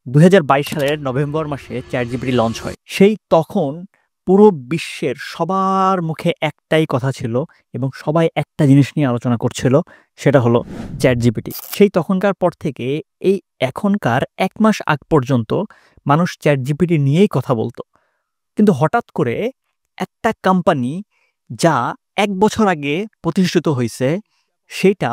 2022 সালের নভেম্বর মাসে ChatGPT launch হয়। সেই তখন পুরো বিশ্বের সবার মুখে একটাই কথা ছিল এবং সবাই একটা জিনিস নিয়ে আলোচনা করছিল, সেটা হলো চ্যাটজিপিটি। সেই তখনকার পর থেকে এই এখনকার ১ মাস আগ পর্যন্ত মানুষ চ্যাটজিপিটি নিয়েই কথা বলত। কিন্তু হঠাৎ করে একটা কোম্পানি যা ১ বছর আগে প্রতিষ্ঠিত হইছে, সেটা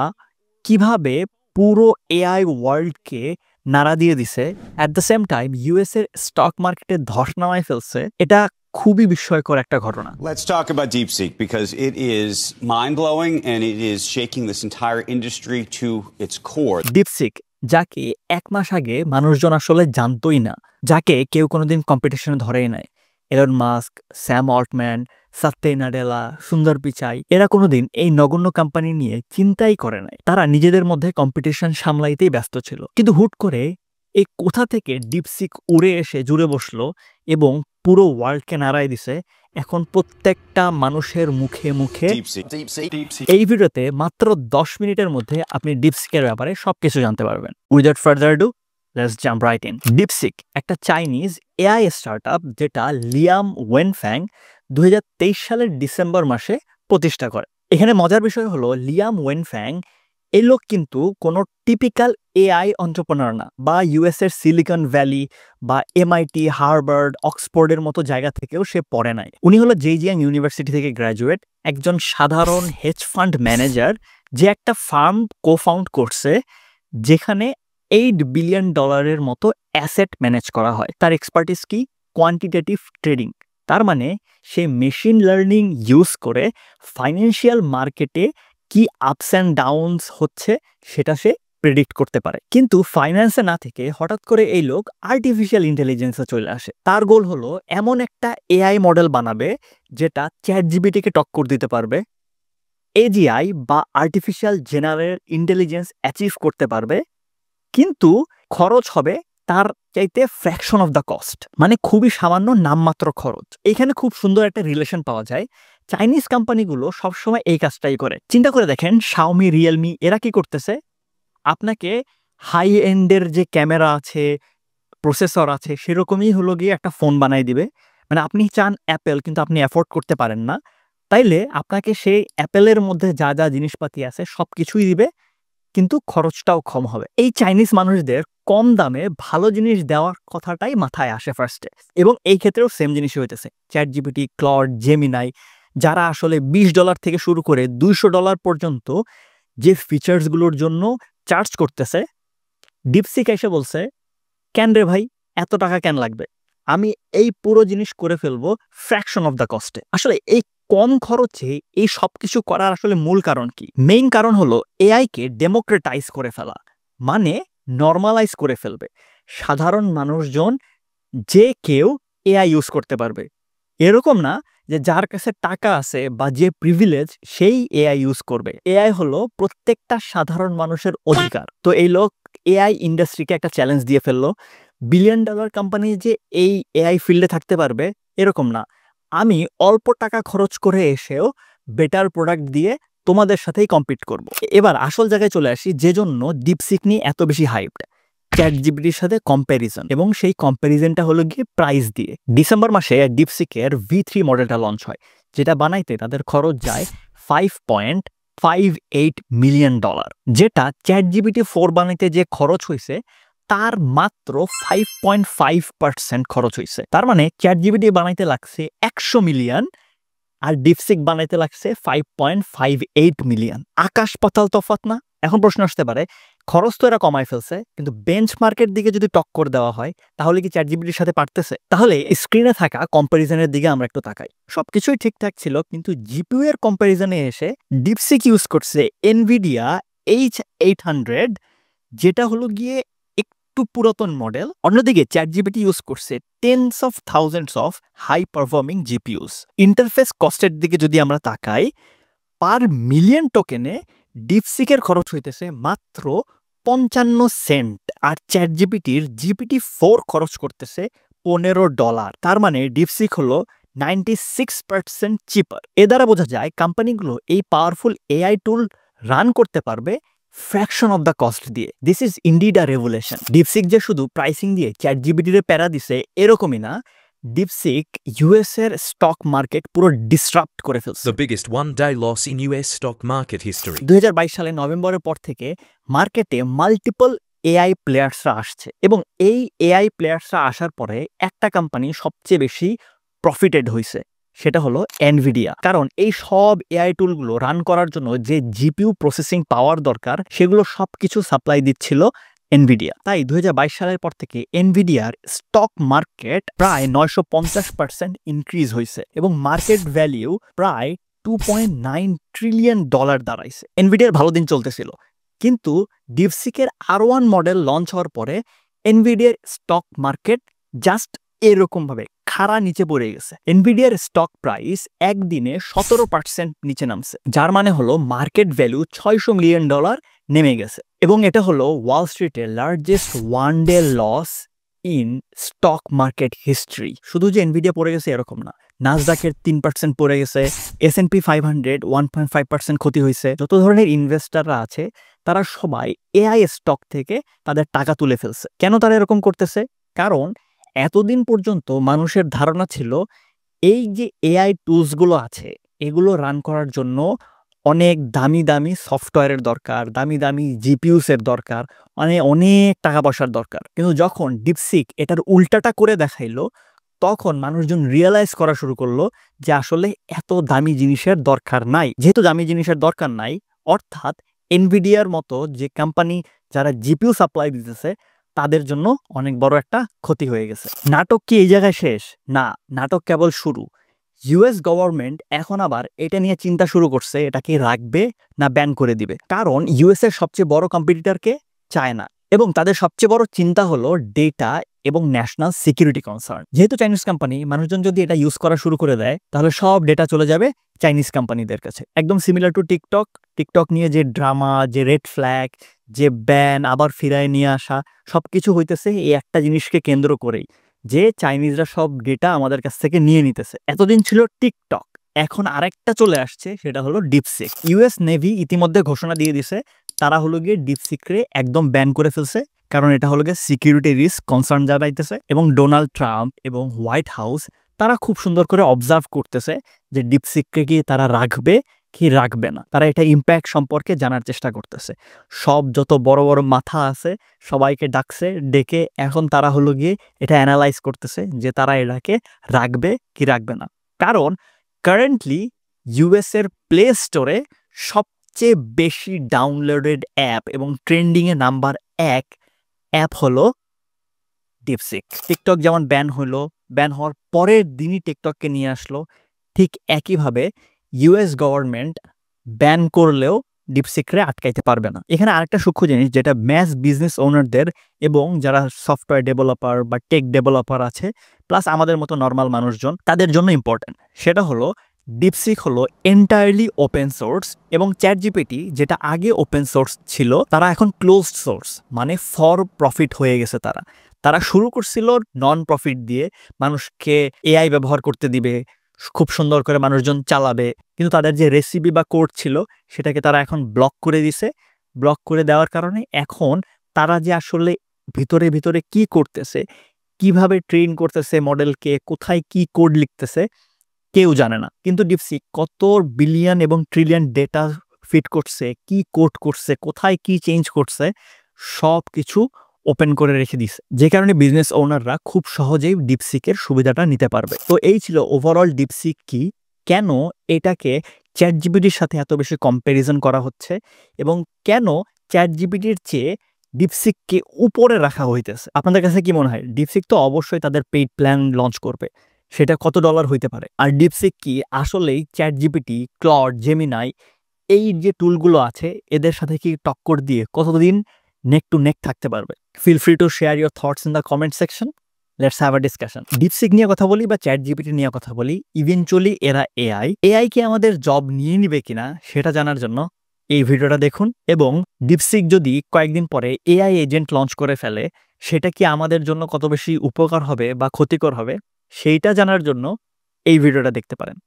কিভাবে পুরো এআই ওয়ার্ল্ডকে নাড়া দিয়ে দিছে, at the same time US এর স্টক মার্কেটে ধস নামায় ফেলছে, এটা খুবই বিস্ময়কর একটা ঘটনা। Let's talk about DeepSeek because it is mind-blowing and it is shaking this entire industry to its core. DeepSeek, যাকে ১ মাস আগে মানুষজন আসলে জানতোই না, যাকে কেউ কোনোদিন কম্পিটিশনে ধরেই নাই। Elon Musk, Sam Altman, Satya Nadella, Sundar Pichai এরা কোনোদিন এই নগণ্য কোম্পানি নিয়ে চিন্তাই করে নাই। তারা নিজেদের মধ্যে কম্পিটিশন সামলাইতেই ব্যস্ত ছিল। কিন্তু হুট করে এই কোথা থেকে ডিপসিক উড়ে এসে জুড়ে বসলো এবং পুরো ওয়ার্ল্ডকে নাড়াই দিছে। এখন প্রত্যেকটা মানুষের মুখে মুখে DeepSeek. এই ভিডিওতে মাত্র ১০ মিনিটের মধ্যে আপনি ডিপসিকের ব্যাপারে সবকিছু জানতে পারবেন। Without further do, let's jump right in. DeepSeek একটা চাইনিজ এআই স্টার্টআপ যেটা লিয়াম ওয়েনফ্যাং ২০২৩ সালের ডিসেম্বর মাসে প্রতিষ্ঠা করে। এখানে মজার বিষয় হলো লিয়াম ওয়েনফ্যাং এই লোক কিন্তু কোনো টিপিক্যাল এআই এন্টারপ্রেনার না, বা ইউএস এর সিলিকন ভ্যালি বা এমআইটি, হার্ভার্ড, অক্সফোর্ডের মতো জায়গা থেকেও সে পড়ে নাই। উনি হলো জেজিয়াং ইউনিভার্সিটি থেকে গ্র্যাজুয়েট, একজন সাধারণ হেজ ফান্ড ম্যানেজার যে একটা ফার্ম কো-ফাউন্ড করছে যেখানে $8 বিলিয়ন মতো অ্যাসেট ম্যানেজ করা হয়। তার এক্সপার্টিস কি? Quantitative trading. তার মানে সে মেশিন লার্নিং ইউজ করে ফাইন্যান্সিয়াল মার্কেটে কি আপস অ্যান্ড ডাউনস হচ্ছে সেটা সে প্রেডিক্ট করতে পারে। কিন্তু ফাইন্যান্সে না থেকে হঠাৎ করে এই লোক আর্টিফিশিয়াল ইন্টেলিজেন্সে চলে আসে। তার গোল হলো এমন একটা এআই মডেল বানাবে যেটা চ্যাটজিপিটিকে টক্কর দিতে পারবে, এজিআই বা আর্টিফিশিয়াল জেনারেল ইন্টেলিজেন্স অ্যাচিভ করতে পারবে, কিন্তু খরচ হবে তার চাইতে ফ্র্যাকশন অফ দ্য কস্ট, মানে খুবই সামান্য নামমাত্র খরচ। এখানে খুব সুন্দর একটা রিলেশন পাওয়া যায়। চাইনিজ কোম্পানিগুলো সবসময় এই কাজটাই করে। চিন্তা করে দেখেন, শাওমি, রিয়েলমি এরা কি করতেছে? আপনাকে হাই এন্ডের যে ক্যামেরা আছে, প্রসেসর আছে, সেরকমই হলো গিয়ে একটা ফোন বানাই দিবে। মানে আপনি চান অ্যাপেল, কিন্তু আপনি অ্যাফোর্ড করতে পারেন না, তাইলে আপনাকে সেই অ্যাপেলের মধ্যে যা যা জিনিসপাতি আছে সব কিছুই দিবে, কিন্তু খরচটাও কম হবে। এই চাইনিজ মানুষদের কম দামে ভালো জিনিস দেওয়ার কথাটাই মাথায় আসে ফার্স্টে, এবং এই ক্ষেত্রেও সেম জিনিসই হইতেছে। চ্যাটজিপিটি, ক্লড, জেমিনাই যারা আসলে $20 থেকে শুরু করে $200 পর্যন্ত যে ফিচার্সগুলোর জন্য চার্জ করতেছে, ডিপসিক এসে বলছে, কেন রে ভাই, এত টাকা কেন লাগবে? আমি এই পুরো জিনিস করে ফেলবো ফ্র্যাকশন অফ দ্য কস্টে। আসলে এই কম খরচে এই সব কিছু করার আসলে মূল কারণ কি? মেইন কারণ হলো এআইকে ডেমোক্রেটাইজ করে ফেলা, মানে নর্মালাইজ করে ফেলবে। সাধারণ মানুষজন যে কেউ এআই ইউজ করতে পারবে। এরকম না যে যার কাছে টাকা আছে বা যে প্রিভিলেজ সেই এআই ইউজ করবে। এআই হলো প্রত্যেকটা সাধারণ মানুষের অধিকার। তো এই লোক এআই ইন্ডাস্ট্রিকে একটা চ্যালেঞ্জ দিয়ে ফেললো। $বিলিয়ন কোম্পানি যে এই এআই ফিল্ডে থাকতে পারবে এরকম না, আমি অল্প টাকা খরচ করে এসেও বেটার প্রোডাক্ট দিয়ে তোমাদের সাথেই কম্পিট করব। এবার আসল জায়গায় চলে আসি, যে জন্য ডিপসিক নিয়ে এত বেশি হাইপড, চ্যাটজিপিটির সাথে কম্প্যারিজন, এবং সেই কম্প্যারিজনটা হলো গিয়ে প্রাইস দিয়ে। ডিসেম্বর মাসে ডিপসিকের V3 মডেলটা লঞ্চ হয়, যেটা বানাইতে তাদের খরচ যায় $5.58 মিলিয়ন, যেটা চ্যাটজিপিটি 4 বানাইতে যে খরচ হয়েছে তার মাত্র 5.5% খরচ হয়েছে। তার মানে চ্যাটজিপিটি বানাইতে লাগছে 100 মিলিয়ন আর ডিপসিক বানাইতে লাগছে 5.58 মিলিয়ন। আকাশ পাতাল তফাৎ না? এখন প্রশ্ন আসতে পারে, খরচ তো এরা কমায় ফেলছে, কিন্তু বেঞ্চমার্কের দিকে যদি টক্কর দেওয়া হয় তাহলে কি চ্যাটজিপিটির সাথে পারতেছে? তাহলে স্ক্রিনে থাকা কম্প্যারিজনের দিকে আমরা একটু তাকাই। সবকিছুই ঠিকঠাক ছিল, কিন্তু জিপিইউ এর কম্প্যারিজনে এসে ডিপসিক ইউজ করছে এনভিডিয়া H800, যেটা হলো গিয়ে একটু পুরাতন মডেল। অন্যদিকে চ্যাটজিপিটি ইউজ করছে tens of thousands of high performing GPUs. Interface কস্টের দিকে যদি আমরা তাকাই, পার মিলিয়ন টোকেনে ডিপসিকের খরচ হইতেছে মাত্র 55 সেন্ট, আর চ্যাটজিপিটির GPT-4 খরচ করতেছে $15। তার মানে ডিপসিক হলো 96% চিপার। এ দ্বারা বোঝা যায় কোম্পানিগুলো এই পাওয়ারফুল এআই টুল রান করতে পারবে ফ্র্যাকশন অফ দ্য কস্ট দিয়ে। This is indeed a revolution. DeepSeek যে শুধু প্রাইসিং দিয়ে চ্যাটজিপিটির প্যারা দিছে এরকমই না, ডিপসিক ইউএস এর স্টক মার্কেট পুরো ডিসরাপ্ট করে ফেলছে। The biggest one-day loss in US stock market history. 2022 সালে নভেম্বরের পর থেকে মার্কেটে মাল্টিপল এআই প্লেয়ার্সরা আসছে এবং এই এআই প্লেয়ার্সরা আসার পরে একটা কোম্পানি সবচেয়ে বেশি প্রফিটেড হয়েছে, সেটা হলো এনভিডিয়া। কারণ এই সব এআই টুলগুলো রান করার জন্য যে জিপিইউ প্রসেসিং পাওয়ার দরকার সেগুলো সবকিছু সাপ্লাই দিচ্ছিল এনভিডিয়া। তাই 2022 সালের পর থেকে এনভিডিয়ার স্টক মার্কেট প্রায় 950% ইনক্রিজ হয়েছে এবং মার্কেট ভ্যালিউ প্রায় $2.9 ট্রিলিয়ন দাঁড়াইছে। এনভিডিয়ার ভালো দিন চলতেছিল, কিন্তু ডিপসিকের R1 মডেল লঞ্চ হওয়ার পরে এনভিডিয়ার স্টক মার্কেট জাস্ট এরকমভাবে খাড়া নিচে পড়ে গেছে। এনভিডিয়ার স্টক প্রাইস একদিনে 17% নিচে নামছে, যার মানে হলো মার্কেট ভ্যালু $600 মিলিয়ন নেমে গেছে। এবং এটা হলো ওয়াল স্ট্রিটের largest one day loss in stock market history. শুধু যে এনভিডিয়া পড়ে গেছে এরকম না, নাসডাকের 3% পড়ে গেছে, S&P 500 1.5% ক্ষতি হয়েছে। যত ধরনের ইনভেস্টাররা আছে তারা সবাই এআই স্টক থেকে তাদের টাকা তুলে ফেলছে। কেন তারা এরকম করতেছে? কারণ এতদিন পর্যন্ত মানুষের ধারণা ছিল এই যে এআই টুলসগুলো আছে এগুলো রান করার জন্য অনেক দামি দামি সফটওয়্যারের দরকার, দামি দামি জিপিইউসের দরকার, মানে অনেক টাকা পয়সার দরকার। কিন্তু যখন ডিপসিক এটার উল্টাটা করে দেখাইলো তখন মানুষজন রিয়েলাইজ করা শুরু করলো যে আসলে এত দামি জিনিসের দরকার নাই। যেহেতু দামি জিনিসের দরকার নাই, অর্থাৎ এনভিডিয়ার মতো যে কোম্পানি যারা জিপিইউ সাপ্লাই দিতেছে তাদের জন্য অনেক বড় একটা ক্ষতি হয়ে গেছে। নাটক কি এই জায়গায় শেষ? না, নাটক কেবল শুরু। ইউএস গভর্নমেন্ট এখন আবার এটা নিয়ে চিন্তা শুরু করছে এটা কি রাখবে না ব্যান করে দিবে। কারণ ইউএস এর সবচেয়ে বড় কম্পিটিটরকে চায়না এবং তাদের সবচেয়ে বড় চিন্তা হলো ডেটা এবং ন্যাশনাল সিকিউরিটি কনসার্ন। যেহেতু চাইনিজ কোম্পানি, মানুষজন যদি এটা ইউজ করা শুরু করে দেয় তাহলে সব ডেটা চলে যাবে চাইনিজ কোম্পানিদের কাছে। একদম সিমিলার টু টিকটক নিয়ে যে ড্রামা, যে রেড ফ্ল্যাগ, যে ব্যান আবার ফিরায় নিয়ে আসা, সবকিছু হইতেছে এই একটা জিনিসকে কেন্দ্র করেই, যে চাইনিজরা সব ডেটা আমাদের কাছ থেকে নিয়ে নিতেছে। এতদিন ছিল টিকটক, এখন আরেকটা চলে আসছে, সেটা হলো ডিপসিক। ইউএস নেভি ইতিমধ্যে ঘোষণা দিয়ে দিছে তারা হলো গিয়ে ডিপসিকরে একদম ব্যান করে ফেলছে, কারণ এটা হলো গিয়ে সিকিউরিটি রিস্ক কনসার্ন জানাইতেছে। এবং ডোনাল্ড ট্রাম্প এবং হোয়াইট হাউস তারা খুব সুন্দর করে অবজার্ভ করতেছে যে ডিপসিককে কি তারা রাখবে কি রাখবে না। তারা এটা ইম্প্যাক্ট সম্পর্কে জানার চেষ্টা করতেছে। সব যত বড় বড় মাথা আছে সবাইকে ডাকছে, ডেকে এখন তারা হলো গিয়ে এটা অ্যানালাইজ করতেছে যে তারা এটাকে রাখবে কি রাখবে না। কারণ কারেন্টলি ইউএস এর প্লে স্টোরে সবচেয়ে বেশি ডাউনলোডেড অ্যাপ এবং ট্রেন্ডিংয়ে নাম্বার 1 অ্যাপ হলো ডিপসিক। টিকটক যেমন ব্যান হলো, ব্যান হওয়ার পরের দিনই টিকটককে নিয়ে আসলো, ঠিক একইভাবে ইউএস গভর্নমেন্ট ব্যান করলেও ডিপসিকরে আটকাইতে পারবে না। এখানে আরেকটা সূক্ষ্ম জিনিস যেটা ম্যাস বিজনেস ওনারদের এবং যারা সফটওয়্যার ডেভেলপার বা টেক ডেভেলপার আছে প্লাস আমাদের মতো নর্মাল মানুষজন তাদের জন্য ইম্পর্টেন্ট, সেটা হলো ডিপসিক হলো এন্টায়ারলি ওপেন সোর্স এবং চ্যাটজিপিটি যেটা আগে ওপেন সোর্স ছিল তারা এখন ক্লোজড সোর্স, মানে ফর প্রফিট হয়ে গেছে। তারা শুরু করছিল নন প্রফিট দিয়ে, মানুষকে এআই ব্যবহার করতে দিবে, খুব সুন্দর করে মানুষজন চালাবে, কিন্তু তাদের যে রেসিপি বা কোড ছিল সেটাকে তারা এখন ব্লক করে দিছে। ব্লক করে দেওয়ার কারণে এখন তারা যে আসলে ভিতরে ভিতরে কি করতেছে, কিভাবে ট্রেন করতেছে মডেলকে, কোথায় কি কোড লিখতেছে কেউ জানে না। কিন্তু ডিপসিক কত বিলিয়ন এবং ট্রিলিয়ন ডেটা ফিট করছে, কি কোড করছে, কোথায় কি চেঞ্জ করছে, সব কিছু ওপেন করে রেখে দিছে, যে কারণে বিজনেস ওনাররা খুব সহজেই ডিপসিকের সুবিধাটা নিতে পারবে। তো এই ছিল ওভারঅল ডিপসিক কি, কেন এটাকে চ্যাটজিপিটির সাথে এত বেশি কম্প্যারিজন করা হচ্ছে এবং কেন চ্যাটজিপিটির চেয়ে ডিপসিককে উপরে রাখা হইতেছে। আপনাদের কাছে কি মনে হয়? ডিপসিক তো অবশ্যই তাদের পেইড প্ল্যান লঞ্চ করবে, সেটা কত ডলার হইতে পারে? আর ডিপসিক কি আসলেই চ্যাটজিপিটি, ক্লড, জেমিনাই এই যে টুলগুলো আছে এদের সাথে কি টক্কর দিয়ে কতদিন নেক টু নেক থাকতে পারবে? Feel free to share your thoughts in the comment section. Let's have a discussion. DeepSeek নিয়ে কথা বলি বা চ্যাটজিপিটি নিয়ে কথা বলি, ইভেনচুয়ালি এরা এআই কি আমাদের জব নিয়ে নিবে কিনা সেটা জানার জন্য এই ভিডিওটা দেখুন। এবং ডিপসিক যদি কয়েকদিন পরে এআই এজেন্ট লঞ্চ করে ফেলে সেটা কি আমাদের জন্য কত বেশি উপকার হবে বা ক্ষতিকর হবে সেইটা জানার জন্য এই ভিডিওটা দেখতে পারেন।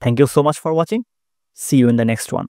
Thank you so much for watching. See you in the next one.